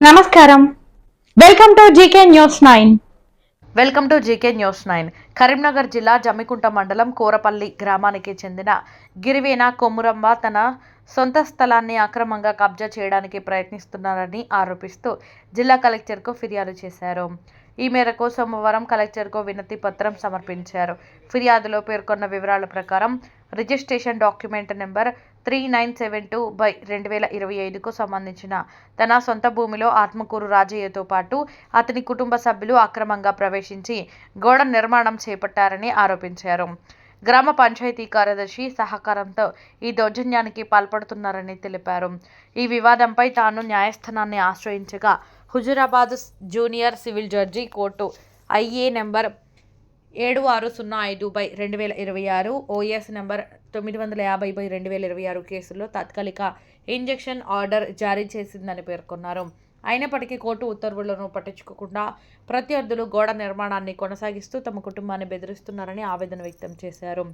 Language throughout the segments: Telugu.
నమస్కారం. Welcome to GK news 9. Welcome to GK news 9. Karimnagar జిల్లా జమ్మికుంట మండలం కోరపల్లి గ్రామానికి చెందిన గిరివేన కొమురమ్మ తన సొంత స్థలాన్ని అక్రమంగా కబ్జా చేయడానికి ప్రయత్నిస్తున్నారని ఆరోపిస్తూ జిల్లా కలెక్టర్కు ఫిర్యాదు చేశారు. ఈ మేరకు సోమవారం కలెక్టర్కు వినతి పత్రం సమర్పించారు. ఫిర్యాదులో పేర్కొన్న వివరాల ప్రకారం రిజిస్ట్రేషన్ డాక్యుమెంట్ నెంబర్ 3972/2025కు సంబంధించిన తన సొంత భూమిలో ఆత్మకూరు రాజయ్యతో పాటు అతని కుటుంబ సభ్యులు అక్రమంగా ప్రవేశించి గోడ నిర్మాణం చేపట్టారని ఆరోపించారు. గ్రామ పంచాయతీ కార్యదర్శి సహకారంతో ఈ దౌర్జన్యానికి పాల్పడుతున్నారని తెలిపారు. ఈ వివాదంపై తాను న్యాయస్థానాన్ని ఆశ్రయించగా Huzurabad junior civil judge court IA number 7605/2026 OS number 950/2026 కేసులో తాత్కాలిక ఇంజెక్షన్ ఆర్డర్ జారీ చేసిందని పేర్కొన్నారు. అయినప్పటికీ కోర్టు ఉత్తర్వులను పట్టించుకోకుండా ప్రత్యర్థులు గోడ నిర్మాణాన్ని కొనసాగిస్తూ తమ కుటుంబాన్ని బెదిరిస్తున్నారని ఆవేదన వ్యక్తం చేశారు.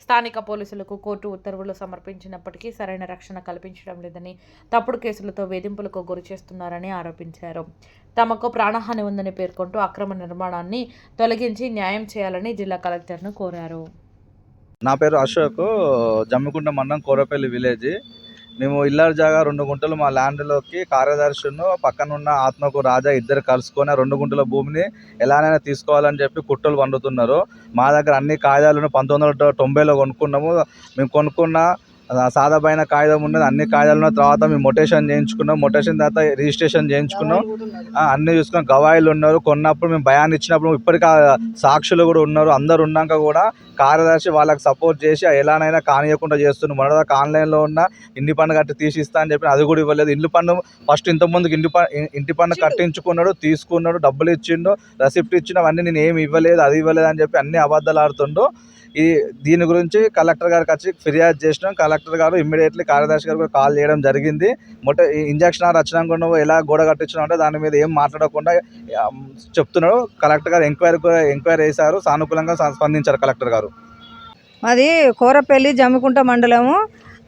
స్థానిక పోలీసులకు కోర్టు ఉత్తర్వులు సమర్పించినప్పటికీ సరైన రక్షణ కల్పించడం లేదని, తప్పుడు కేసులతో వేధింపులకు గురి చేస్తున్నారని ఆరోపించారు. తమకు ప్రాణహాని ఉందని పేర్కొంటూ అక్రమ నిర్మాణాన్ని తొలగించి న్యాయం చేయాలని జిల్లా కలెక్టర్ను కోరారు. నా పేరు అశోక్, జమ్మికుంట మండలం కోరపల్లి విలేజ్. మేము ఇల్లర్ జాగా 2 గుంటలు మా ల్యాండ్లోకి కార్యదర్శిను పక్కనున్న ఆత్మకు రాజా ఇద్దరు కలుసుకొని 2 గుంటల భూమిని ఎలానైనా తీసుకోవాలని చెప్పి కుట్రలు పండుతున్నారు. మా దగ్గర అన్ని కాయిదాలను 1990లో కొనుక్కున్నాము. మేము కొనుక్కున్న సాదాపైన కాగితం ఉన్నది, అన్ని కాగితాలు తర్వాత మేము మొటేషన్ చేయించుకున్నాం. మొటేషన్ తర్వాత రిజిస్ట్రేషన్ చేయించుకున్నాం. అన్నీ చూసుకున్నాం. గవాయిలు ఉన్నారు. కొన్నప్పుడు మేము భయాన్ని ఇచ్చినప్పుడు ఇప్పటికీ సాక్షులు కూడా ఉన్నారు. అందరు ఉన్నాక కూడా కార్యదర్శి వాళ్ళకి సపోర్ట్ చేసి ఎలానైనా కానియకుండా చేస్తున్నాం. మొదటిదాకా ఆన్లైన్లో ఉన్న ఇంటి పన్ను కట్టి తీసిస్తా అని చెప్పి అది కూడా ఇవ్వలేదు. ఇల్లు పన్ను ఫస్ట్ ఇంతకుముందుకు ఇంటి పన్ను కట్టించుకున్నాడు, తీసుకున్నాడు, డబ్బులు ఇచ్చిండు, రెసిప్ట్ ఇచ్చిన అవన్నీ నేను ఏమి ఇవ్వలేదు, అది ఇవ్వలేదు అని చెప్పి అన్ని అబద్ధాలు ఆడుతుండు. దీని గురించి కలెక్టర్ గారికి వచ్చి ఫిర్యాదు చేసినాం. కలెక్టర్ గారు ఇమ్మీడియట్లీ కార్యదర్శి గారు కూడా కాల్ చేయడం జరిగింది. ఇంజక్షన్ వచ్చినాక నువ్వు ఎలా గోడ కట్టించినావు అంటే దాని మీద ఏం మాట్లాడకుండా చెప్తున్నాడు. కలెక్టర్ గారు ఎంక్వైరీ చేశారు. సానుకూలంగా స్పందించారు కలెక్టర్ గారు. మాది కోరపల్లి జమ్మికుంట మండలము.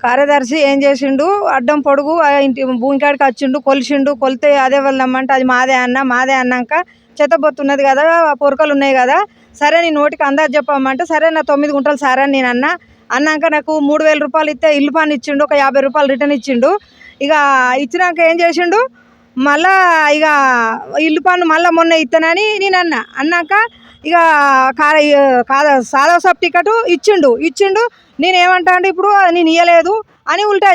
కార్యదర్శి ఏం చేసిండు, అడ్డం పొడుగు ఇంటి భూమికాడికి వచ్చిండు, కొలిసిండు. కొలితే అదే వాళ్ళమ్మంటే అది మాదే అన్నాక చెత్తబొత్తున్నది కదా, పొరకలు ఉన్నాయి కదా, సరే నీ నోటికి అందాజు చెప్పమంటే సరే నా 9 గుంటలు సార్ అని నేను అన్నాక నాకు 3000 రూపాయలు ఇస్తే ఇల్లు పని ఇచ్చిండు, ఒక 50 రూపాయలు రిటర్న్ ఇచ్చిండు. ఇక ఇచ్చినాక ఏం చేసిండు, మళ్ళా ఇక ఇల్లు పన్ను మళ్ళీ మొన్న ఇస్తానని నేను అన్నాక ఇక సాదా సబ్ టికెట్ ఇచ్చిండు. నేను ఏమంటా అంటే ఇప్పుడు నేను ఇవ్వలేదు అని ఉల్టా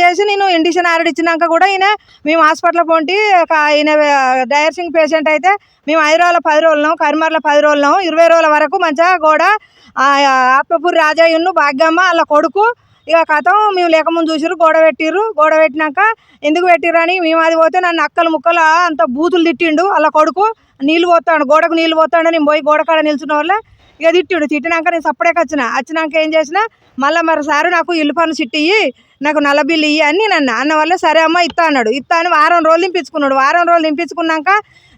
చేసి నేను ఇండిషన్ ఆర్డర్ ఇచ్చినాక కూడా మేము హాస్పిటల్ పోంటి ఈయన డైర్సింగ్ పేషెంట్ అయితే మేము హైదరాబాద్లో 10 రోజులు ఉన్నాం, కరీంనగర్లో 10 రోజులు ఉన్నాం. 20 రోజుల వరకు మంచిగా గోడ ఆత్మపూరి రాజయ్యను భాగ్యమ్మ వాళ్ళ కొడుకు ఇక కథం మేము లేకముందు చూసిర్రు. గోడ పెట్టినాక ఎందుకు పెట్టిర్రని మేము అది పోతే నన్ను అక్కలు ముక్కలు అంత బూతులు తిట్టిండు. వాళ్ళ కొడుకు నీళ్ళు పోతాడు, గోడకు నీళ్ళు పోతాడు. నేను పోయి గోడ కాడ నిల్చున్న వల్ల ఇక తిట్టినాక నేను సప్పుడేకి వచ్చినాక ఏం చేసిన మళ్ళీ మరి సారు నాకు ఇల్లు పన్ను చిట్టి నాకు నల్ల బిల్లు ఇయ్యి అని నేను అన్న వల్ల సరే అమ్మ ఇస్తా అన్నాడు. ఇస్తా అని వారం రోజులు నింపించుకున్నాక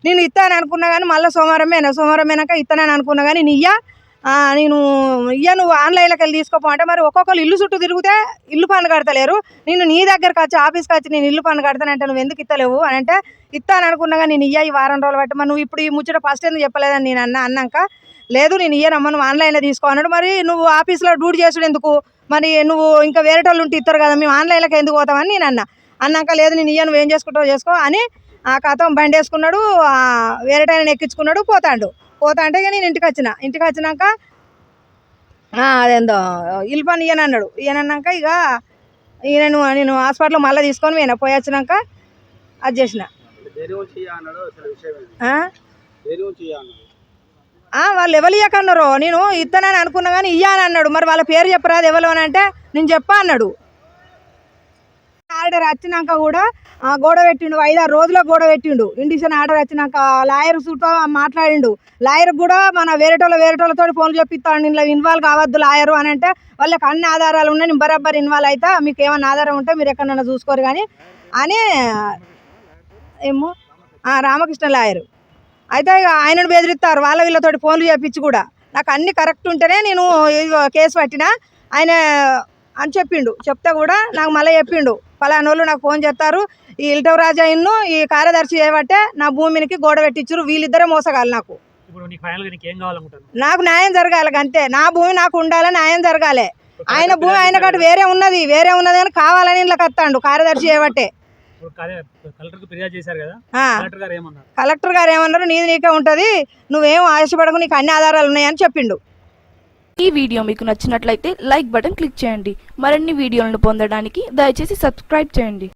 నేను ఇస్తాను అనుకున్నా కానీ మళ్ళీ సోమవారమేనాక ఇస్తానని అనుకున్నా కానీ నేను నువ్వు ఆన్లైన్లోకి వెళ్ళి తీసుకోపో అంటే మరి ఒక్కొక్కరు ఇల్లు చుట్టూ తిరిగితే ఇల్లు పన్ను కడతలేరు. నేను నీ దగ్గరకు వచ్చి ఆఫీస్కి వచ్చి నేను ఇల్లు పన్ను కడతానంటే నువ్వు ఎందుకు ఇస్తలేవు అని అంటే ఇస్తాను అనుకున్నా కానీ నేను ఈ వారం రోజులు బట్టి మరి నువ్వు ఇప్పుడు ఈ ముచ్చట ఫస్ట్ ఎందుకు చెప్పలేదని నేను అన్నాక లేదు నేను ఇయ్యనమ్మా నువ్వు ఆన్లైన్లో తీసుకో అన్నాడు. మరి నువ్వు ఆఫీస్లో డ్యూటీ చేసుడు ఎందుకు, మరి నువ్వు ఇంకా వేరే వాళ్ళు ఉంటే ఇస్తారు కదా, మేము ఆన్లైన్లోకి ఎందుకు పోతామని నేను అన్నాక లేదు నేను నువ్వు ఏం చేసుకుంటావు చేసుకో అని ఆ కథం బండి వేసుకున్నాడు, వేరే టైం ఎక్కించుకున్నాడు. పోతా అంటే ఇక నేను ఇంటికి వచ్చినాక అదేందో ఇల్లు పని ఇయ్యనన్నాక ఇక నేను హాస్పిటల్లో మళ్ళీ తీసుకొని పోయి వచ్చినాక అది చేసిన వాళ్ళు ఎవరు ఇయ్యకన్నారు. నేను ఇస్తానని అనుకున్నా కానీ ఇయ్యాని అన్నాడు. మరి వాళ్ళ పేరు చెప్పరాదు ఎవరు అని అంటే నేను చెప్పా అన్నాడు. ఆర్డర్ వచ్చినాక కూడా గోడ పెట్టిండు, 5-6 రోజుల్లో గోడ పెట్టిండు. ఇండిషన్ ఆర్డర్ వచ్చినాక లాయర్ సూట్ మాట్లాడిండు. లాయర్ కూడా మన వేరేటోళ్ళతో ఫోన్లు చెప్పిస్తాడు, ఇంట్లో ఇన్వాల్వ్ కావద్దు లాయరు అని అంటే వాళ్ళకి అన్ని ఆధారాలు ఉన్నాయి, నేను బరాబర్ ఇన్వాల్వ్ అవుతా, మీకు ఏమన్నా ఆధారం ఉంటే మీరు ఎక్కడన్నా చూసుకోరు కానీ అని ఏమో రామకృష్ణ లాయరు అయితే ఇక ఆయనను బెదిరిస్తారు వాళ్ళ వీళ్ళతోటి ఫోన్లు చేపించి కూడా. నాకు అన్ని కరెక్ట్ ఉంటేనే నేను కేసు పట్టినా ఆయన అని చెప్పిండు. చెప్తే కూడా నాకు మళ్ళీ చెప్పిండు ఫలానోళ్ళు నాకు ఫోన్ చేస్తారు, ఈ ఇల్టవ రాజా ఇన్ను ఈ కార్యదర్శి చేయబట్టే నా భూమికి గోడ పెట్టించారు, వీళ్ళిద్దరే మోసగాలి. నాకు న్యాయం జరగాలి అంతే, నా భూమి నాకు ఉండాలి, న్యాయం జరగాలి. ఆయన భూమి ఆయన కాదు వేరే ఉన్నది అని కావాలని ఇంట్లోకి వస్తాడు కార్యదర్శి చేయబట్టే. కలెక్టర్ గారు ఏమన్నారు, నీది నీకే ఉంటది, నువ్వేం ఆశపడకు, నీకు అన్ని ఆధారాలు ఉన్నాయని చెప్పిండు. ఈ వీడియో మీకు నచ్చినట్లయితే లైక్ బటన్ క్లిక్ చేయండి. మరిన్ని వీడియోలను పొందడానికి దయచేసి సబ్స్క్రైబ్ చేయండి.